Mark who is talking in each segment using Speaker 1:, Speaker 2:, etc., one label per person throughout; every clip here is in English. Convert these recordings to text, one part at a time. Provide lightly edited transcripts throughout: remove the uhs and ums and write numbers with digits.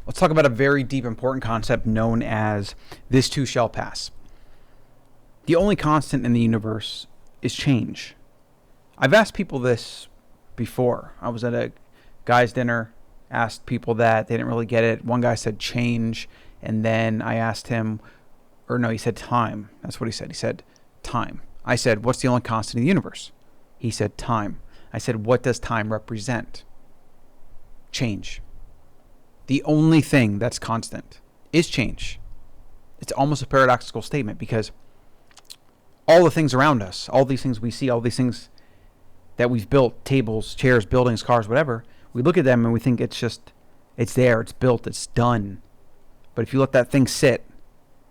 Speaker 1: Let's talk about a very deep, important concept known as this too shall pass. The only constant in the universe is change. I've asked people this before. I was at a guy's dinner, asked people that, they didn't really get it. One guy said change, and then I asked him, or no, he said time. That's what he said. He said time. I said, what's the only constant in the universe? He said time. I said, what does time represent? Change. The only thing that's constant is change. It's almost a paradoxical statement because all the things around us, all these things we see, all these things that we've built, tables, chairs, buildings, cars, whatever, we look at them and we think it's there, it's built, it's done. But if you let that thing sit,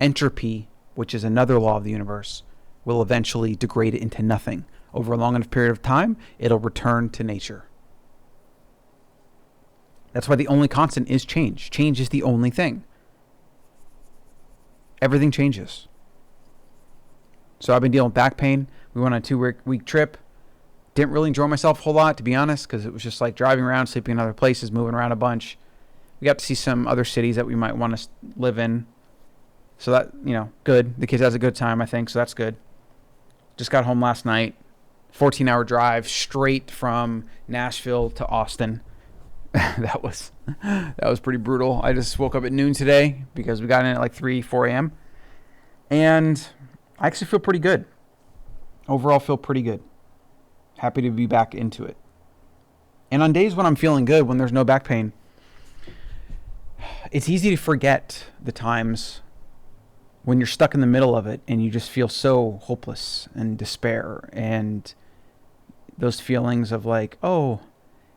Speaker 1: entropy, which is another law of the universe, will eventually degrade it into nothing. Over a long enough period of time, it'll return to nature. That's why the only constant is change. Change is the only thing. Everything changes. So I've been dealing with back pain. We went on a 2-week trip. Didn't really enjoy myself a whole lot, to be honest, because it was just like driving around, sleeping in other places, moving around a bunch. We got to see some other cities that we might want to live in. So that, good. The kids has a good time, I think, so that's good. Just got home last night. 14-hour drive straight from Nashville to Austin. that was pretty brutal. I just woke up at noon today because we got in at like 4 a.m. And I actually feel pretty good. Overall, feel pretty good. Happy to be back into it. And on days when I'm feeling good, when there's no back pain, it's easy to forget the times when you're stuck in the middle of it and you just feel so hopeless and despair and those feelings of like, oh,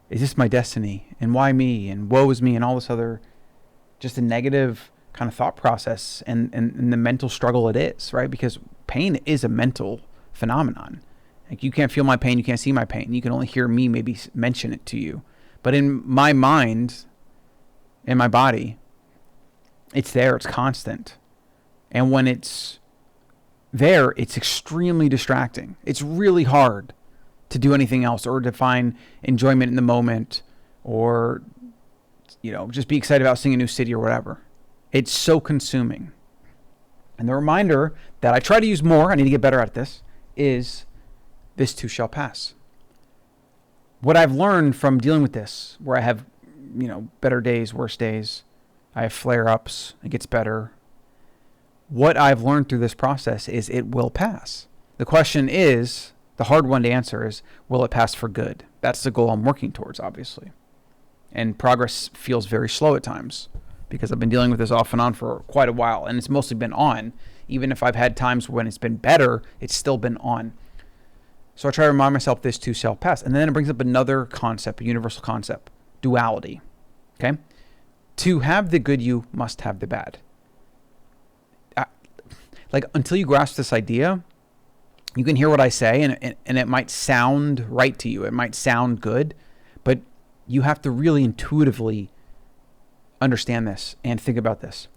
Speaker 1: is this my destiny? And why me? And woe is me? And all this other, just a negative kind of thought process and the mental struggle it is, right? Because pain is a mental phenomenon. Like you can't feel my pain. You can't see my pain. You can only hear me maybe mention it to you. But in my mind, in my body, it's there. It's constant. And when it's there, it's extremely distracting. It's really hard to do anything else or to find enjoyment in the moment or, just be excited about seeing a new city or whatever. It's so consuming. And the reminder that I try to use more, I need to get better at this, is this too shall pass. What I've learned from dealing with this, where I have, better days, worse days, I have flare-ups, it gets better. What I've learned through this process is it will pass. The question is, the hard one to answer is, will it pass for good? That's the goal I'm working towards, obviously. And progress feels very slow at times because I've been dealing with this off and on for quite a while, and it's mostly been on. Even if I've had times when it's been better, it's still been on. So I try to remind myself this too shall pass. And then it brings up another concept, a universal concept, duality. Okay? To have the good, you must have the bad. Until you grasp this idea, you can hear what I say and it might sound right to you. It might sound good, but you have to really intuitively understand this and think about this.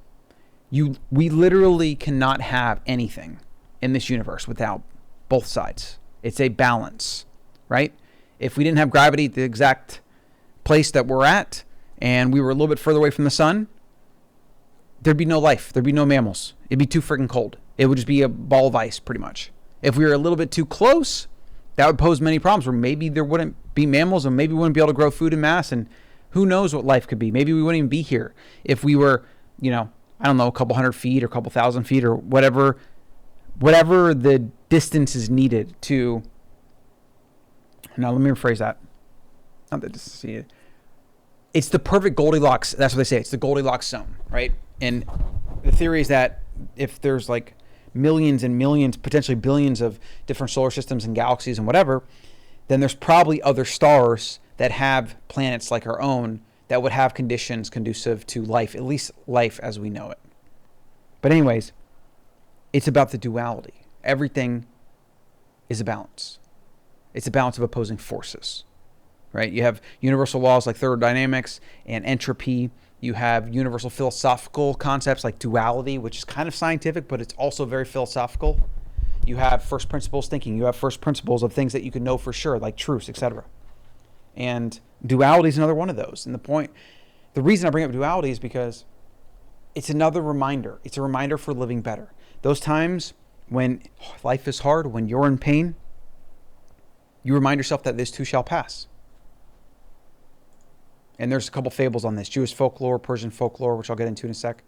Speaker 1: We literally cannot have anything in this universe without both sides. It's a balance, right? If we didn't have gravity at the exact place that we're at and we were a little bit further away from the sun, there'd be no life. There'd be no mammals. It'd be too freaking cold. It would just be a ball of ice, pretty much. If we were a little bit too close, that would pose many problems where maybe there wouldn't be mammals and maybe we wouldn't be able to grow food in mass, and who knows what life could be. Maybe we wouldn't even be here if we were, I don't know, a couple hundred feet or a couple thousand feet or whatever the distance is needed to. Now, let me rephrase that. Not the distance. It's the perfect Goldilocks. That's what they say. It's the Goldilocks zone, right? And the theory is that if there's like millions and millions, potentially billions of different solar systems and galaxies and whatever, then there's probably other stars that have planets like our own that would have conditions conducive to life, at least life as we know it. But anyways, it's about the duality. Everything is a balance. It's a balance of opposing forces, right? You have universal laws like thermodynamics and entropy. You have universal philosophical concepts like duality, which is kind of scientific, but it's also very philosophical. You have first principles thinking. You have first principles of things that you can know for sure, like truths, etc. And duality is another one of those. And the point The reason I bring up duality is because it's another reminder. It's a reminder for living better. Those times when life is hard, when you're in pain, you remind yourself that this too shall pass. And there's a couple fables on this. Jewish folklore, Persian folklore, which I'll get into in a sec.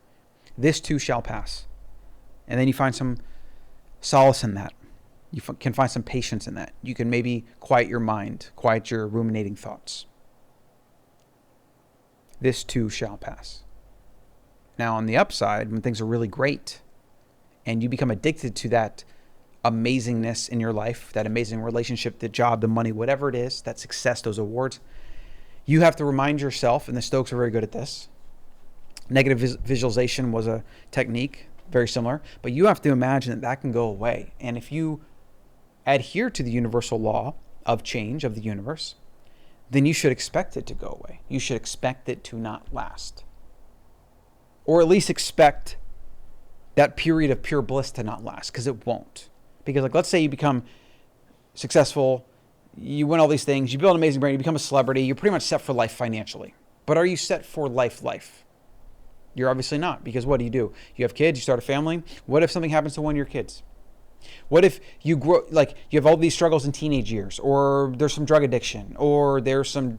Speaker 1: This too shall pass. And then you find some solace in that. You can find some patience in that. You can maybe quiet your mind, quiet your ruminating thoughts. This too shall pass. Now, on the upside, when things are really great and you become addicted to that amazingness in your life, that amazing relationship, the job, the money, whatever it is, that success, those awards, you have to remind yourself, and the Stoics are very good at this. Negative visualization was a technique, very similar, but you have to imagine that that can go away. And if you adhere to the universal law of change of the universe, then you should expect it to go away. You should expect it to not last. Or at least expect that period of pure bliss to not last, because it won't. Because like, let's say you become successful, you win all these things, you build an amazing brand, you become a celebrity, you're pretty much set for life financially. But are you set for life? You're obviously not, because what do? You have kids, you start a family. What if something happens to one of your kids? What if you grow, like you have all these struggles in teenage years, or there's some drug addiction, or there's some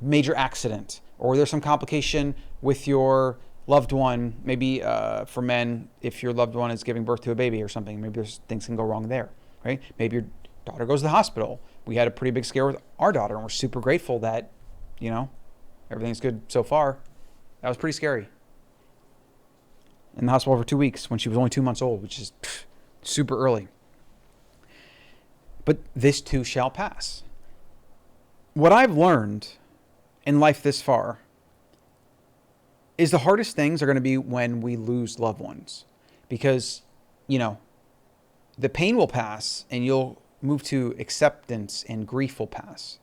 Speaker 1: major accident, or there's some complication with your loved one, maybe for men, if your loved one is giving birth to a baby or something, maybe there's things can go wrong there, right? Maybe your daughter goes to the hospital. We had a pretty big scare with our daughter, and we're super grateful that, everything's good so far. That was pretty scary. In the hospital for 2 weeks when she was only 2 months old, which is super early. But this too shall pass. What I've learned in life this far is the hardest things are going to be when we lose loved ones, because, the pain will pass and you'll move to acceptance and grief will pass,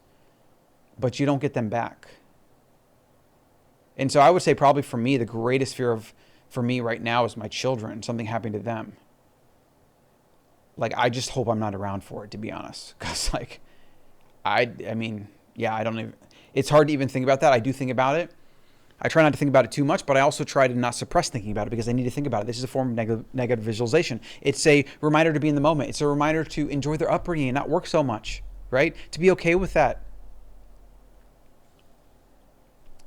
Speaker 1: but you don't get them back. And so I would say probably for me, the greatest fear for me right now is my children, something happening to them. Like, I just hope I'm not around for it, to be honest. Because I don't even, it's hard to even think about that. I do think about it. I try not to think about it too much, but I also try to not suppress thinking about it, because I need to think about it. This is a form of negative visualization. It's a reminder to be in the moment. It's a reminder to enjoy their upbringing and not work so much, right? To be okay with that.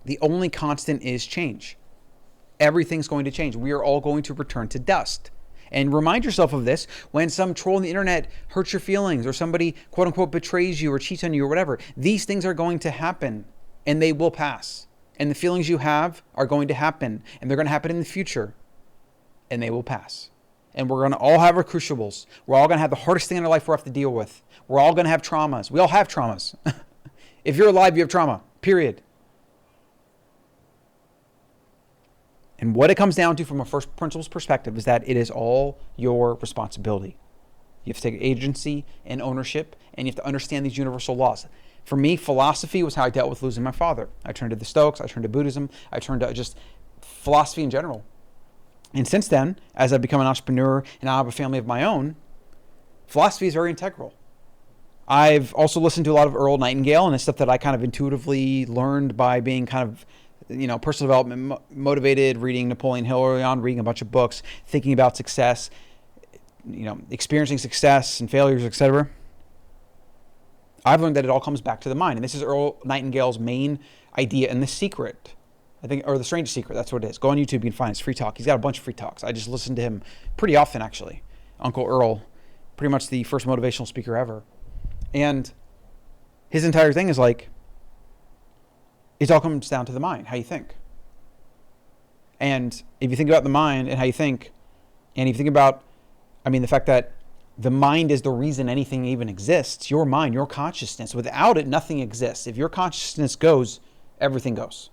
Speaker 1: The only constant is change. Everything's going to change. We are all going to return to dust. And remind yourself of this when some troll on the internet hurts your feelings, or somebody, quote unquote, betrays you or cheats on you or whatever. These things are going to happen, and they will pass. And the feelings you have are going to happen, and they're going to happen in the future, and they will pass. And we're going to all have our crucibles. We're all going to have the hardest thing in our life we have to deal with. We're all going to have traumas. We all have traumas. If you're alive, you have trauma, period. And what it comes down to from a first principles perspective is that it is all your responsibility. You have to take agency and ownership, and you have to understand these universal laws. For me, philosophy was how I dealt with losing my father. I turned to the Stoics, I turned to Buddhism, I turned to just philosophy in general. And since then, as I've become an entrepreneur and I have a family of my own, philosophy is very integral. I've also listened to a lot of Earl Nightingale, and it's stuff that I kind of intuitively learned by being kind of, personal development motivated, reading Napoleon Hill early on, reading a bunch of books, thinking about success, experiencing success and failures, etc. I've learned that it all comes back to the mind. And this is Earl Nightingale's main idea and the secret, I think, or the strangest secret. That's what it is. Go on YouTube, you can find his free talk. He's got a bunch of free talks. I just listen to him pretty often, actually. Uncle Earl, pretty much the first motivational speaker ever. And his entire thing is it all comes down to the mind, how you think. And if you think about the mind and how you think, and if you think about, the fact that the mind is the reason anything even exists, your mind, your consciousness. Without it, nothing exists. If your consciousness goes, everything goes.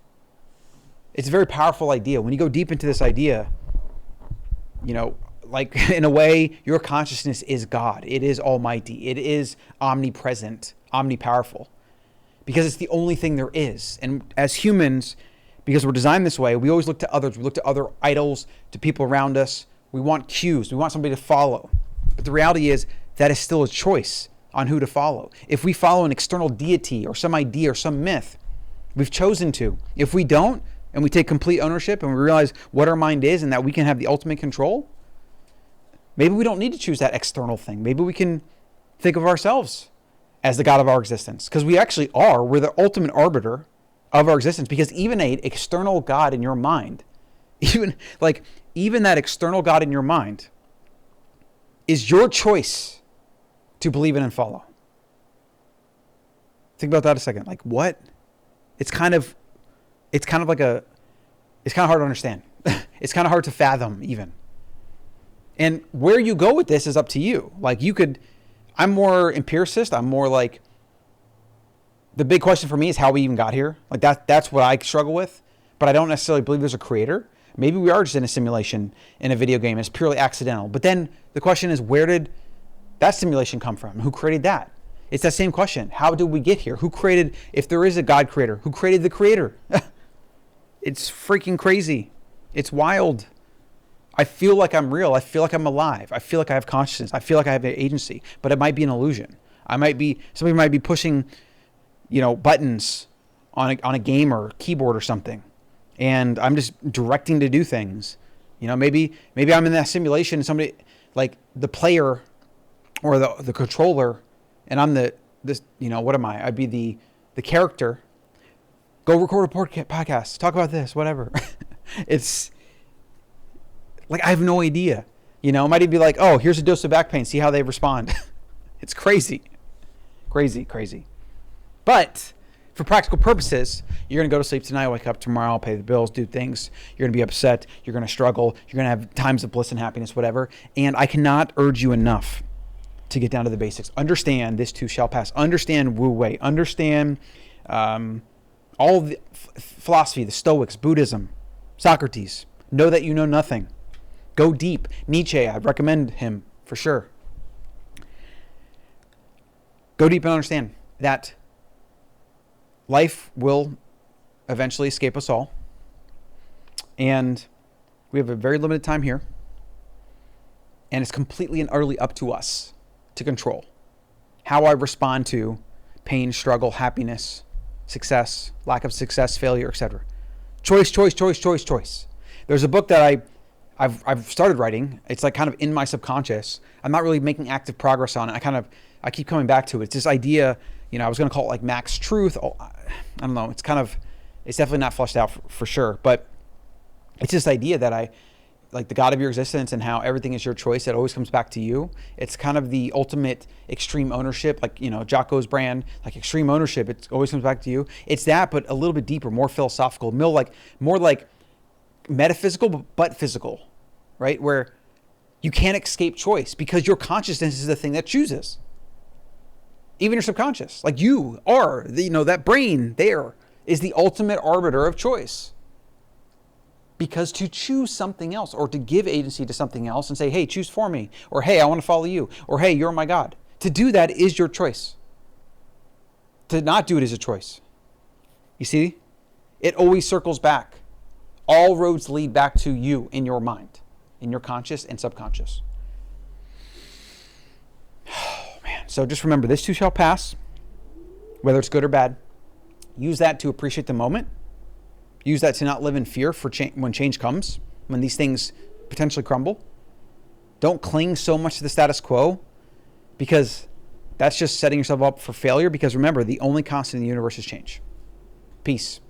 Speaker 1: It's a very powerful idea. When you go deep into this idea, in a way, your consciousness is God. It is almighty. It is omnipresent, omnipowerful. Because it's the only thing there is. And as humans, because we're designed this way, we always look to others. We look to other idols, to people around us. We want cues. We want somebody to follow. But the reality is that is still a choice on who to follow. If we follow an external deity or some idea or some myth, we've chosen to. If we don't, and we take complete ownership and we realize what our mind is and that we can have the ultimate control, maybe we don't need to choose that external thing. Maybe we can think of ourselves as the God of our existence, because we actually are. We're the ultimate arbiter of our existence, because even an external God in your mind, even that external God in your mind is your choice to believe in and follow. Think about that a second. Like, what? It's kind of hard to understand. It's kind of hard to fathom even. And where you go with this is up to you. Like, I'm more empiricist. I'm more like, the big question for me is how we even got here. Like, that's what I struggle with. But I don't necessarily believe there's a creator. Maybe we are just in a simulation in a video game. It's purely accidental. But then the question is, where did that simulation come from? Who created that? It's that same question. How did we get here? Who created, if there is a God creator, who created the creator? It's freaking crazy. It's wild. I feel like I'm real. I feel like I'm alive. I feel like I have consciousness. I feel like I have an agency, but it might be an illusion. Somebody might be pushing, buttons on a game or keyboard or something, and I'm just directing to do things. Maybe I'm in that simulation and somebody, like the player or the controller, and I'm what am I? I'd be the character. Go record a podcast. Talk about this, whatever. It's like, I have no idea. It might even be like, oh, here's a dose of back pain. See how they respond. It's crazy. Crazy. But for practical purposes, you're going to go to sleep tonight, wake up tomorrow, pay the bills, do things. You're going to be upset. You're going to struggle. You're going to have times of bliss and happiness, whatever. And I cannot urge you enough to get down to the basics. Understand this too shall pass. Understand Wu Wei. Understand all the philosophy, the Stoics, Buddhism, Socrates. Know that you know nothing. Go deep. Nietzsche, I'd recommend him for sure. Go deep and understand that life will eventually escape us all. And we have a very limited time here. And it's completely and utterly up to us to control how I respond to pain, struggle, happiness, success, lack of success, failure, etc. Choice. There's a book that I've started writing. It's like kind of in my subconscious. I'm not really making active progress on it. I keep coming back to it. It's this idea, I was going to call it like Max Truth. I don't know. It's definitely not fleshed out for sure, but it's this idea that like the God of your existence and how everything is your choice. It always comes back to you. It's kind of the ultimate extreme ownership, like, Jocko's brand, like extreme ownership. It always comes back to you. It's that, but a little bit deeper, more philosophical, more like metaphysical, but physical, right? Where you can't escape choice because your consciousness is the thing that chooses. Even your subconscious, like you are, that brain there is the ultimate arbiter of choice. Because to choose something else or to give agency to something else and say, hey, choose for me, or hey, I want to follow you, or hey, you're my God. To do that is your choice. To not do it is a choice. You see? It always circles back. All roads lead back to you in your mind, in your conscious and subconscious. Oh, man. So just remember, this too shall pass, whether it's good or bad. Use that to appreciate the moment. Use that to not live in fear for when change comes, when these things potentially crumble. Don't cling so much to the status quo, because that's just setting yourself up for failure. Because remember, the only constant in the universe is change. Peace.